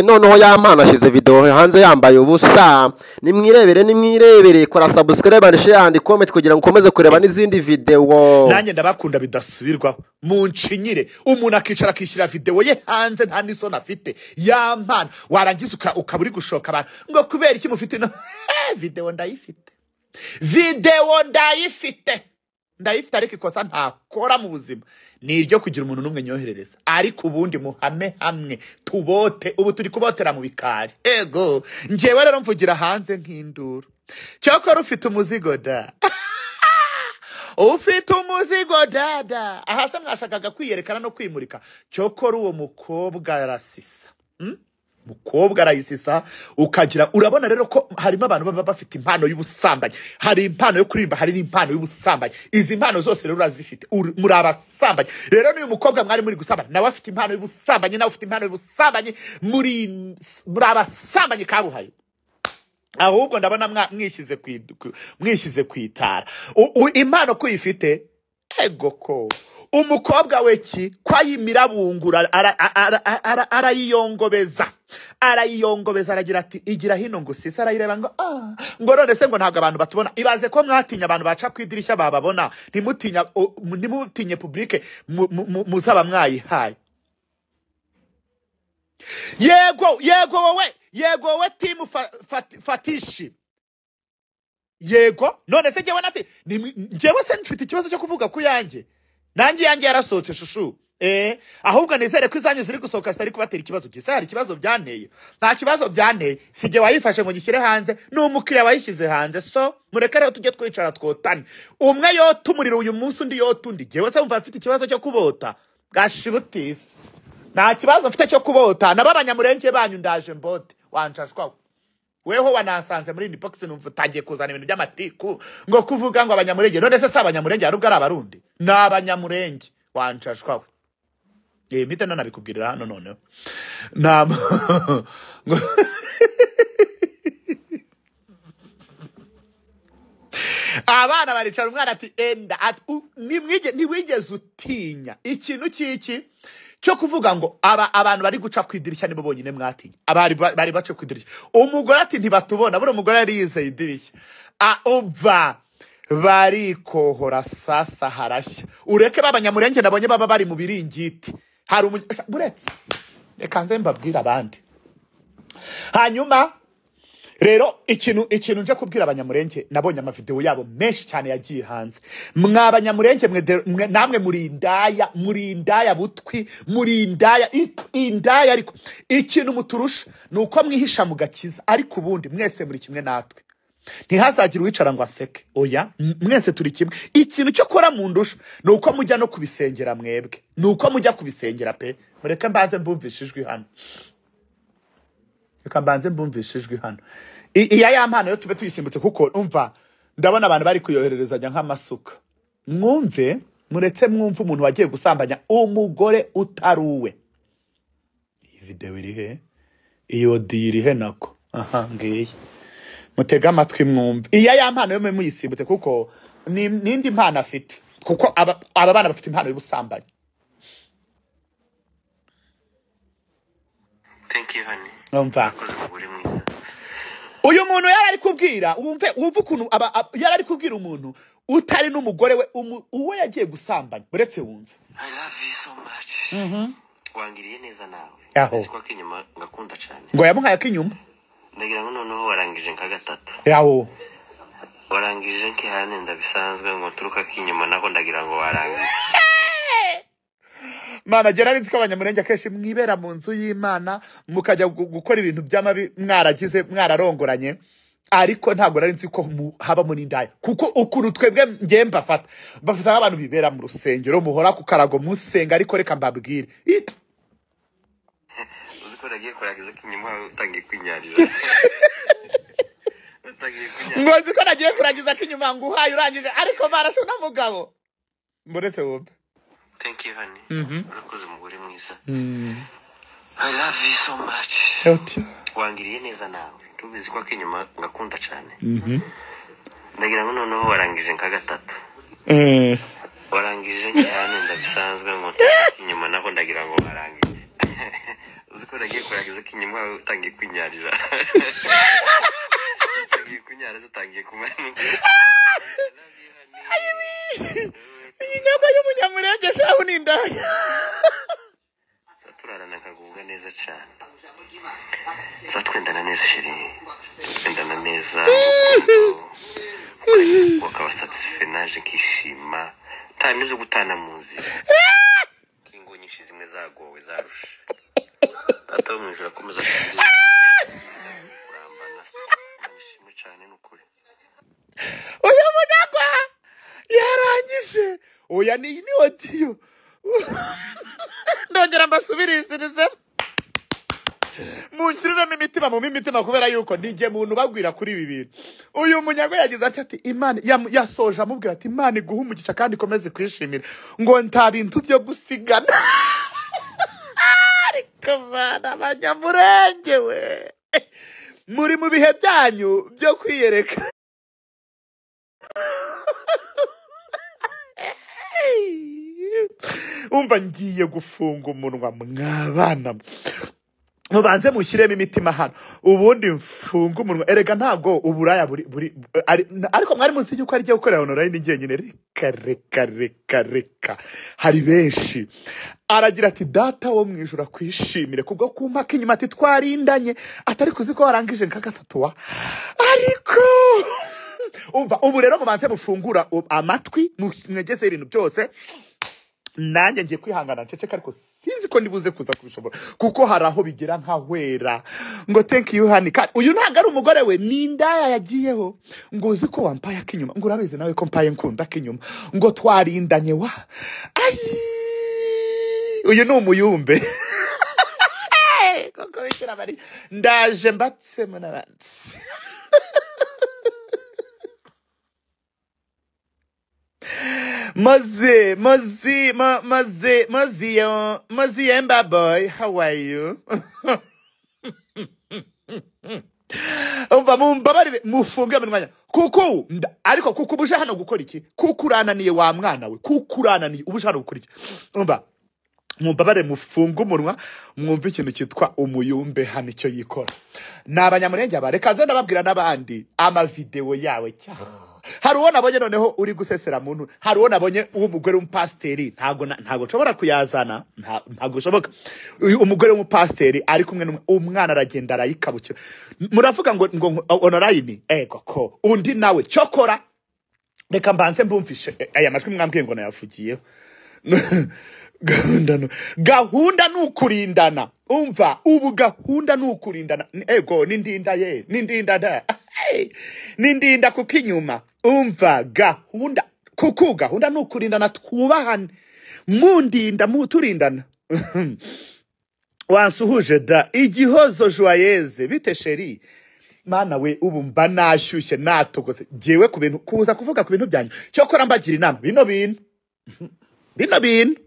noneho yampana ashize video hanze yambaye ubusa. Nimwirebere kora subscribe and share and comment kugira ngo ukomeze kureba n'izindi video. Nanjye ndabakunda bidasubirwaho. Muncinyire umuntu akicara akishyira video ye hanze nta niso nafite. Yampana warangiza ukaburi gushoka abantu ngo kubera iki mufite no video ndayifite. Ndayifite ariko ikosa ntakora mu buzima ni iryo kugira umuntu numwe nyoherereza ariko ubundi muhame hamwe tubote ubu turi kubotera mu bikari ego njewe rero mvugira hanze nk'induru cyoko ufite umuzigo da ufite umuzigo dada ahasa mwashakaga kwiyerekana no kwimurika cyoko uwo mukobwa arasisa mukobwa arayisisa ukagira urabona rero ko harimo abantu baba bafite impano y'ubusambanyi hari impano yo kuririmba hari n'impano y'ubusambanyi izi impano zose rero urazifite muri abasambanyi rero n'uyu mukobwa mwari muri gusambana nawe afite impano y'ubusambanyi nawe ufite impano y'ubusambanyi muri abasambanyi kabuhaye ahubwo ndabona mwishyize kwitara impano kuyifite ego ko umukobwa weki kwayimira bungura arayiyongobeza aragira ati igira hino ngo sisa arayireba ngo ngo none se ngo ntabwo abantu batubona ibaze ko mwatinya abantu baca kwidirisha bababona ntimutinye publique muzaba mwayihaye yego wowe timu fatishi yego none se jewe nati jewe se mfite ikibazo cyo kuvuga ku yanjye nanjye yanjye yarasohotse shushu ahubwo nizere ko izanyu ziri gusohoka zitari kubatera ikibazo gisa hari ikibazo byanteye nta kibazo byanteye sije wayifashe ngo gishyire hanze n'umukiriya wayishyize hanze so mureke rero tujye twicara twotane umwe yotumurira uyu munsi undi yotundi jewe se umva mfite ikibazo cyo kubota gashibutisi nta kibazo mfite cyo kubota nababanyamurenge banyu ndaje mbote wanshashwa weho wanasanze muri inbox numva utagiye kuzana ibintu by'amatiku ngo kuvuga ngo abanyamurenge none se abanyamurenge arubwo ari abarundi n'abanyamurenge wanshashwa mite nanabikubwirira hano noneho abana baricara umwana ati enda ntiwigeze utinya ikintu cy'iki cyo kuvuga ngo abantu bari guca kwidirishya nibo bonyine mwatinya bari bace kwidirishya umugore ati ntibatubona buri umugore yari yizeye idirishya umva bari kohora sasa harashya ureke babanyamurenge nabonye baba bari mu biringiti hari buretse reka nze mbabwira abandi hanyuma rero ikintu nje kubwira abanyamurenge nabonye amavideo yabo menshi cyane yagiye hanze mwabanyamurenge namwe muri indaya butwi muri indaya ariko ikintu muturusha nuko mwihisha mu gakiza ariko ubundi mwese muri kimwe natwe ntihazagira uwicara ngo aseke oya mwese turi kimwe ikintu cyo kora mu ndusha nuko mujya no kubisengera mwebwe nuko mujya kubisengera pe mureke mbanze mbumvishijwe hano hano iya yampano yo tube tuyisimbutse kuko umva ndabona abantu bari kuyohererezanya nk'amasuka muretse mwumve umuntu wagiye gusambanya umugore utaruwe iyi video iri he iyo iri he nako ngiye mutega amatwi mwumve iya yampano yo muyisimbutse kuko nindi mpano afite kuko aba bana bafite impano y'ubusambanyi. Thank you honey. Umva uyu muntu yari ari kubwira wumve ukuntu yari ari kubwira umuntu utari n'umugore we uwo yagiye gusambanya buretse wumve I love you so much. Wangiriye neza nawe siko kinyuma ngakunda cyane ngo yamuhaye kinyuma ndagira ngo noneho warangije nka gatatu warangije nkihane ndabisanzwe ngo turuka kinyuma nako ndagira ngo warangije Mana gerari nziko abanyamurenge akeshi mwibera mu nzu y'Imana mukajya gukora ibintu by'amabi mwaragize mwararongoranye ariko ntago nari nzi ko haba muri ndaya kuko ukuru twebwe ngiye bafata abantu bibera mu rusengero muhora ku karago musenga ariko reka mbabwire uziko nagiye kuragiza kinyuma utangiye kwinyarira ngo uziko nagiye kuragiza kinyuma ngo uhaye urangije ariko barasho na mugabo muretse wumve. Thank you honey. Urakoze umugore mwiza. I love you so much. Wangiriye neza nawe tubizi ko kinyuma ngakunda cyane ndagira ngo noneho warangije nka gatatu warangije cyane ndabisanzwe ngo kinyuma nako ndagira ngo warangije uzi ko nagiye kuragiza ko inyuma utangiye kwinyarira utangiye kunyara utangiye kumanuka iyi nyama y'umunyamurenge shaho n'indaya turarana nkagubwa neza cyane twendana neza shiri twendana neza wakaba satisfait naje kishima nta nizo gutana mu nzira kingo nyinshi zimwe zagowe zarusha ata mu ijoro akomeza kurambana nishimwe cyane n'ukuri uyu munyagwa yarangije oya ni odiyo ndongera mbasubirisirize munshyiriremo imitima mu mitima kubera yuko ndige muntu bagwira kuri ibi bintu uyu munyagwa yagize ati Imana yasoje amubwira ati Imana iguha umugisha kandi ikomeze kwishimira ngo nta bintu byo gusigana ariko bana abanyamurenge we muri mu bihe byanyu byo kwiyereka umva ngiye gufunga umunwa mwabana mubanze mushyiremo imitima hano ubundi mfunga umunwa erega ntago uburaya ariko mwari muzi yuko ari giye gukorera online ngenyine reka hari benshi aragira ati data wo mwijura kwishimire kubwo kumpaka inyuma ati twarindanye atari kuzi ko warangije nka gatatu wa ariko umva ubu rero mubanze mufungura amatwi mwegeze ibintu byose nanjye ngiye kwihangana nceceka ariko sinzi ko ndibuze kuza kubishobora kuko haraho bigera nkahwera ngo thank you honey uyu ntago ari umugore we n'indaya yagiyeho ngo uzi ko wampaye akinyuma ngo urabizi nawe ko mpaye nkunda akinyuma ngo twarindanye wa ayi uyu ni umuyumbe koko bikira bari ndaje mbatsemo n'abanzi Mazi Emba boy, how are you? Umva mumbabarire mufunge mwanya kuko ariko kuko ubuje hano gukora iki kuko urananiye wa mwana we kuko urananiye ubuje hano gukora iki umva mumbabarire mufunge umunwa mwumve ikintu cyitwa umuyumbe hano icyo yikora n'abanyamurenge bareka nze ndababwira n'abandi ama video yawe cyane hari uwo nabonye noneho uri gusesera muntu hari uwo nabonye umugore w'umupasteri ntago nshobora kuyazana ntago bishoboka umugore w'umupasteri ari kumwe umwana aragenda arayikabukira muravuga ngo online koko undi nawe cyokora reka mbanze mbumvishe aya majwi mwambwiye ngo nayafugiyeho gahunda nukurindana umva ubu gahunda nukurindana nindinda da nindinda kuko inyuma umva gahunda kuko gahunda nukurindana twubahane mundinda muturindana wansuhuje da igihozo joyeuse bite sheri mana we ubu mba nashyushye natogose jewe ku bintu kuza kuvuga ku bintu byanyu cyokora mbagira inama bino bintu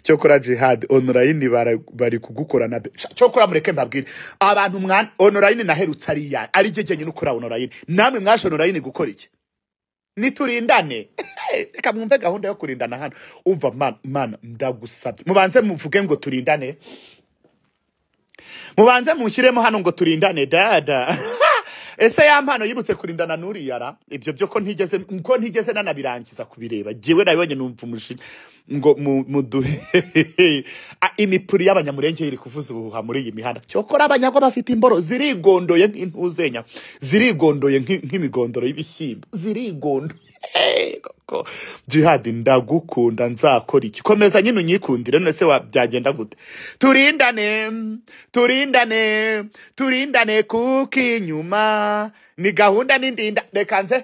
cyokora jihad online bari kugukorana cyokora mureke mbabwire abantu mwana online naherutse ari je jenye n'ukora online namwe mwasho online gukora iki niturindane reka mwumve gahunda yo kurindana hano umva mana ndagusabye mubanze muvuge ngo turindane mubanze mushyiremo hano ngo turindane dada ese ya mpano yibutse kurindana n'uriyara ibyo byo ko ntigeze nanabirangiza kubireba jewe nabonye numva umushiki ngo muduhe imipuri y'abanyamurenge iri kuvuza ubuhuha muri iyi mihanda cyokora abanyagwa bafite imboro zirigondoye nk'intuzenya zirigondoye nk'imigondoro y'ibishyimbo zirigondoye koko jihad ndagukunda nzakora iki komeza nyine unyikundire none se byagenda gute turindane kuko inyuma ni gahunda n'indinda reka nze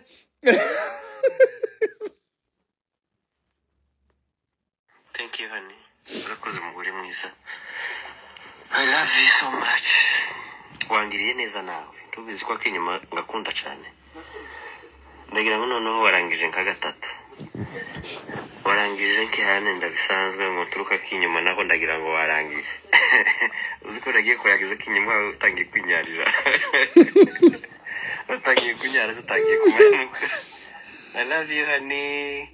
thank you honey urakoze umugore mwiza I love you so much wangiriye neza nawe tubizi ko akinyuma ngakunda cyane ndagira ngo noneho warangije nka gatatu warangije nkihane ndabisanzwe ngo turuka kinyuma naho ndagira ngo warangije uzi ko nagiye kuragiza kinyuma utangiye kwinyarira utangiye kunyara utangiye kumanuka I love you honey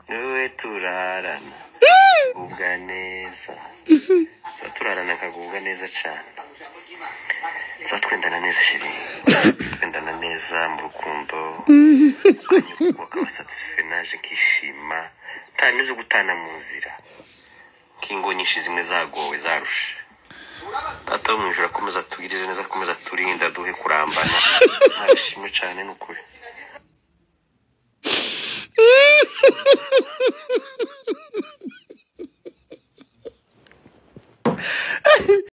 niwe turarana ubwa neza turarana nkagubwa neza cyane zatwendana neza shiri twendana neza mu rukundo kanyuko akaba satisfait naje kishima tanyuze gutana mu nzira kingo nyinshi zimwe zagowe zarusha Tata wo mwijuru akomeza tugirize neza akomeza turinda duhe kurambana nabishimwe cyane n'ukuri